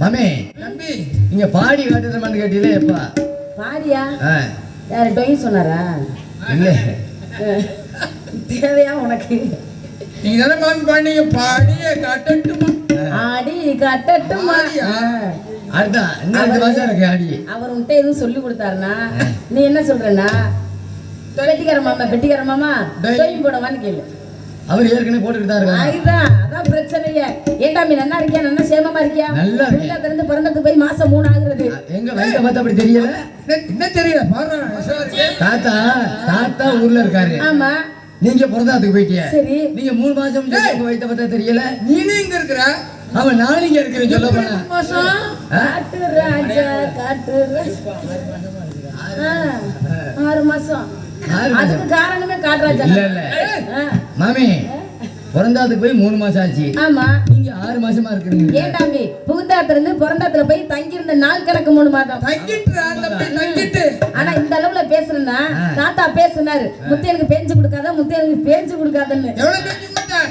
மாமி தம்பி நீங்க பாடி காட்டுறமான்னு கேட்டீங்களே எப்பா பாடியா யாரு டொய் சொன்னாரா இல்ல தேவையா உனக்கு நீங்க தானே மாமி பாடினீங்க பாடிய காட்டட்டுமா ஆடி கட்டட்டுமா அதுதான் இன்னும் 2 மாசம் இருக்கு ஆடி அவர் உன்கிட்ட எதுவும் சொல்லி கொடுத்தாருன்னா நீ என்ன சொல்றனா பெட்டிக்கார மாமா டொய் போடவான்னு கேளு அவர் ஏற்கனவே போட்டுக்கிட்டு தான் இருக்காரு அதான் பிரச்சனையே ஏண்டா நீ நல்லா இருக்கியா நல்லா சேமமா இருக்கியா நல்லா வீட்டுல இருந்து பிறந்ததுக்கு போய் மாசம் 3 ஆகுறது எங்க வயசை பார்த்தா அப்படி தெரியல என்ன தெரியல பாரு தாத்தா ஊர்ல இருக்காரு ஆமா நீங்க பிறந்தாத்துக்கு போயிட்டீங்க சரி நீங்க 3 மாசம் உங்க வயசை பார்த்தா தெரியல நீனே இங்க இருக்கிற அவன் நாளைக்கு இருக்கிறேன் சொல்ல போனா காட்டு ராஜா காட்டு 6 மாசம் அதுக்கு காரணமே காட்டுராஜா இல்ல இல்ல மாமி பிறந்தாத்துக்கு போய் 3 மாசம் ஆச்சு ஆமா நீங்க 6 மாசமா இருக்கிறீங்க ஏன் தம்பி புகுந்தாத்துல இருந்து பிறந்தாத்துல போய் தங்கி இருந்த நாள் கணக்கு 3 மாதம் தங்கிட்டு ஆனா இந்த அளவுல பேசுறேன்னா தாத்தா பேசுனாரு முத்தையனுக்கு பேஞ்சு கொடுக்காத முத்தையனுக்கு பேஞ்சு கொடுக்காதன்னு எவ்வளவு பேச்சு கொடுத்த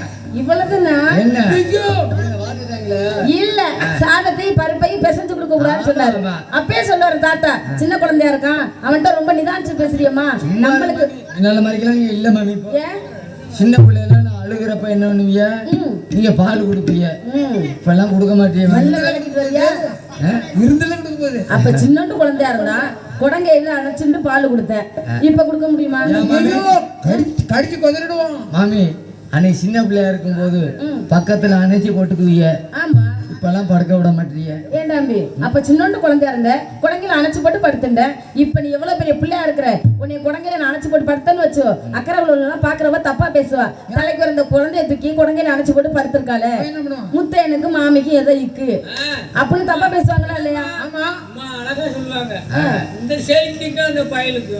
இவ்வளவுதான் என்ன இல்ல சாதத்தையும் பருப்பையும் பிசைஞ்சு கொடுக்க கூடாதுன்னு சொன்னாரு அப்பயே சொல்லுவாரு தாத்தா சின்ன குழந்தையா இருக்கான் அவன்கிட்ட ரொம்ப நிதானிச்சு பேசுறியம்மா நம்மளுக்கு நல்ல மாதிரிலாம் நீங்க இல்ல மாமி ஏன் சின்ன பிள்ளைல நான் அழுகிறப்ப என்ன பண்ணுவீங்க நீங்க பால் கொடுப்பீங்க இப்ப எல்லாம் கொடுக்க மாட்டீங்க விருந்தெல்லாம் கொடுக்க போகுது அப்ப சின்னோண்டு குழந்தையா இருந்தா குடங்கையில அணைச்சுட்டு பால் கொடுத்தேன் இப்ப கொடுக்க முடியுமா கடிச்சு கொதறிடுவோம் மாமி அன்னைக்கு சின்ன பிள்ளையா இருக்கும் போது பக்கத்துல அணைச்சி போட்டுக்குவீங்க ஆமா இப்பெல்லாம் படுக்க விட மாட்டீங்க ஏன் தம்பி அப்ப சின்னோண்டு குழந்தையா இருந்த குடங்கையில அணைச்சு போட்டு படுத்துட்டேன் இப்ப நீ எவ்வளவு பெரிய பிள்ளையா இருக்கிற உன்னை குடங்கையில நான் அணைச்சு போட்டு படுத்தேன்னு வச்சோ அக்கறை உள்ளவங்க பாக்குறவ தப்பா பேசுவா தலைக்கு வந்த குழந்தைய தூக்கி குடங்கையில அணைச்சு போட்டு படுத்திருக்காளே முத்தையனுக்கு மாமிக்கு எதோ இக்கு அப்படின்னு தப்பா பேசுவாங்களா இல்லையா ஆமா அழகா சொல்லுவாங்க இந்த செய்திக்கு அந்த பயலுக்கு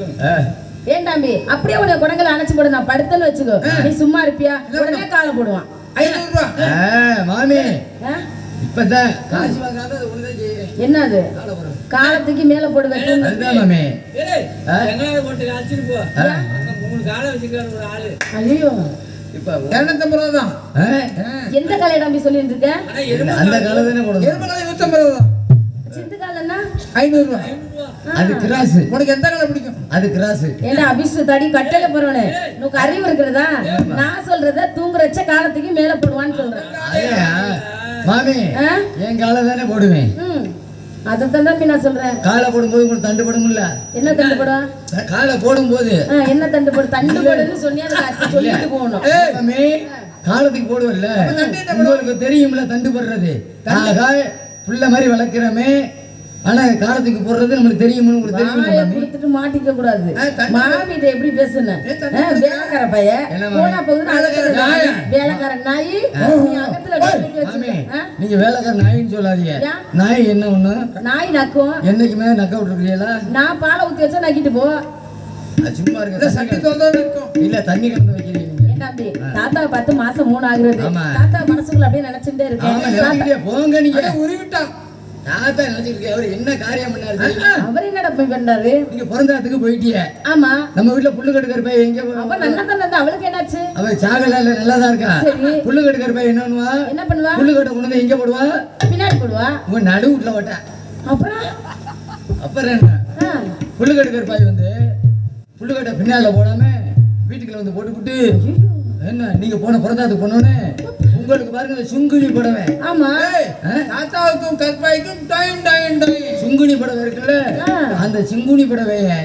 ஏன் தம்பி அப்படியே உன்னை குடங்கையில அணைச்சு போடு நான் படுத்தேன்னு வச்சுக்கோ நீ சும்மா இருப்பியா உடனே காலை போடுவான் 500 ரூபாய் மாமி இப்பதான் காசு வாங்காத என்னது காலத்துக்கு மேல போடுவேன் அதுதான் மாமி எங்களால போட்டு அழைச்சிட்டு போ 3 காலை வச்சுக்கிறாரு ஒரு ஆளு ஐயோ இப்ப 250 ரூபாய் தான் எந்த காலையை நம்பி சொல்லிட்டு இருக்க அந்த காலம் தானே கொடுங்க எருமை காலை 150 ரூபாய் தான் சிந்து காலன்னா 500 ரூபாய் அது கிராஸ் உனக்கு எந்த காலை பிடிக்கும் அது கிராஸ் ஏண்டா அபிஷு தடி கட்டல போறவனே உனக்கு அறிவு இருக்கிறதா நான் சொல்றத தூங்குறச்ச காலத்துக்கு மேல போடுவான்னு சொல்றேன் மாமி என் காலை தானே போடுவேன் அதான் தம்பி நான் சொல்றேன் காலை போடும்போது உங்களுக்கு தண்டுபடும்ல என்ன தண்டுபடும் காலை போடும்போது என்ன தண்டுபடும் தண்டுபடுன்னு சொன்னியா அதுக்கு சொல்லிட்டு போகணும் மாமி காலத்துக்கு போடுவல்ல உங்களுக்கு தெரியும்ல தண்டுபடுறது புள்ள மாதிரி வளர்க்கிறமே ஆனா காலத்துக்கு போடுறது நம்மளுக்கு தெரியும்னு உங்களுக்கு தெரியும் கொடுத்துட்டு மாட்டிக்க கூடாது மாமிட்ட எப்படி பேசுன வேலைக்கார பையன் போனா போகுது வேலைக்கார நாய் நீங்க வேலைக்கார நாயின்னு சொல்லாதீங்க நாய் என்ன ஒண்ணு நாய் நக்கும் என்னைக்குமே நக்க விட்டுருக்கீங்களா நான் பாலை ஊத்தி வச்சா நக்கிட்டு போ சும்மா இருக்க சட்டி தோந்தா இருக்கும் இல்ல தண்ணி கலந்து வைக்கிறீங்க தம்பி தாத்தா 10 மாசம் 3 ஆகுறது தாத்தா மனசுக்குள்ள அப்படியே நினைச்சுட்டே இருக்கேன் போங்க நீங்க உருவிட்டா தாத்தா நினைச்சிருக்கேன் அவர் என்ன காரியம் பண்ணாரு அவர் என்னடா போய் பண்ணாரு நீங்க பிறந்தாத்துக்கு போயிட்டீங்க ஆமா நம்ம வீட்டுல புல்லு கட்டுக்கிற பையன் எங்க அவ நல்லா தான் அவளுக்கு என்னாச்சு அவ சாகல நல்லாதான் இருக்கா புல்லு கட்டுக்கிற பையன் என்ன பண்ணுவா என்ன பண்ணுவா புல்லு கட்ட கொண்டு எங்க போடுவா பின்னாடி போடுவா உங்க நடு வீட்டுல ஓட்ட அப்புறம் என்ன புல்லு கட்டுக்கிற பையன் வந்து புல்லு கட்ட பின்னால போடாம வீட்டுக்குள்ள வந்து போட்டுக்கிட்டு என்ன நீங்க போன பிறந்தாத்துக்கு போனோன்னு உங்களுக்கு பாருங்க சுங்குனி புடவை ஆமா தாத்தாவுக்கும் கற்பாய்க்கும் டைம் டைம் டைம் சுங்குனி புடவை இருக்குல்ல அந்த சிங்குனி புடவையை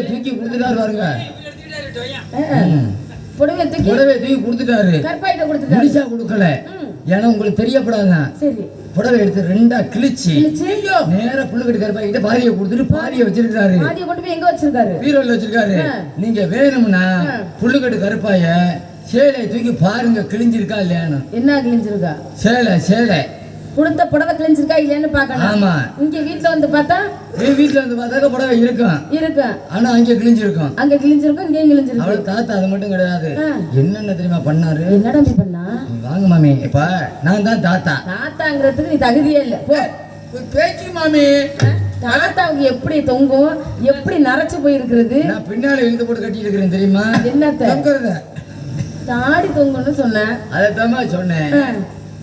தூக்கி கொடுத்துட்டாரு பாருங்க புடவையை தூக்கி கொடுத்துட்டாரு கற்பாயிட்ட கொடுத்துட்டாரு முடிச்சா கொடுக்கல ஏன்னா உங்களுக்கு தெரியப்படாதான் சரி புடவை எடுத்து 2ஆ கிழிச்சு நேரா புல்லுக்கட்டு கருப்பாய்கிட்ட பாரியை கொடுத்துட்டு பாரியை வச்சிருக்காரு பாரியை கொண்டு போய் எங்க வச்சிருக்காரு பீரோல வச்சிருக்காரு நீங்க வேணும்னா புல்லுக்கட்டு கருப்பாய சேலையை தூக்கி பாருங்க கிழிஞ்சிருக்கா இல்லையான்னு என்ன கிழிஞ்சிருக்கா சேலை கொடுத்த புடவை கிழிஞ்சிருக்கா இல்லையான்னு பாக்கணும் ஆமா இங்க வீட்டுல வந்து பார்த்தா வீட்டுல வந்து பார்த்தாக்க புடவை இருக்கும் ஆனா அங்க கிழிஞ்சிருக்கும் இங்கேயும் கிழிஞ்சிருக்கும் அவளுக்கு தாத்தா அது மட்டும் கிடையாது என்னென்ன தெரியுமா பண்ணாரு என்னடா நீ பண்ணா வாங்க மாமி இப்ப நான் தான் தாத்தாங்கிறதுக்கு நீ தகுதியே இல்ல போ பேச்சு மாமி தாத்தாவுக்கு எப்படி தொங்கும் எப்படி நரைச்சு போயிருக்கிறது நான் பின்னால இழுத்து போட்டு கட்டி இருக்கிறேன் தெரியுமா என்னத்த தாடி தொங்குன்னு சொன்னேன் அதைத்தான் சொன்னேன்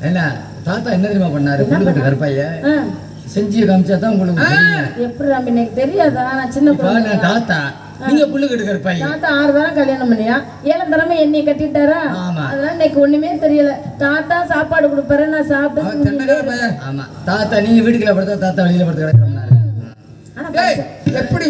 என்ன தாத்தா என்ன தெரியுமா பண்ணாரு? புல்லுக்கட்டு கருப்பைய ஆ, செஞ்சு காமிச்சா தான் உங்களுக்கு தெரியும். எப்படி ராமி எனக்கு தெரியாதா? நான் சின்ன இப்ப குழந்தை. நான் தாத்தா, நீங்க புல்லுக்கட்டு கருப்பைய. தாத்தா 6 தரம் கல்யாணம் பண்ணியா, 7 தரமே என்னை கட்டிட்டாரா? ஆமா. அதெல்லாம் எனக்கு ஒண்ணுமே தெரியல. தாத்தா சாப்பாடு கொடுப்பாரு, நான் சாப்பிட்டு அவன் தென்னக்கார பையன் ஆமா, தாத்தா நீங்க வீட்டுக்குள்ள படுத்தா தாத்தா வெளியில படுத்து கிடக்குறாரு. ஆனா டேய், எப்படி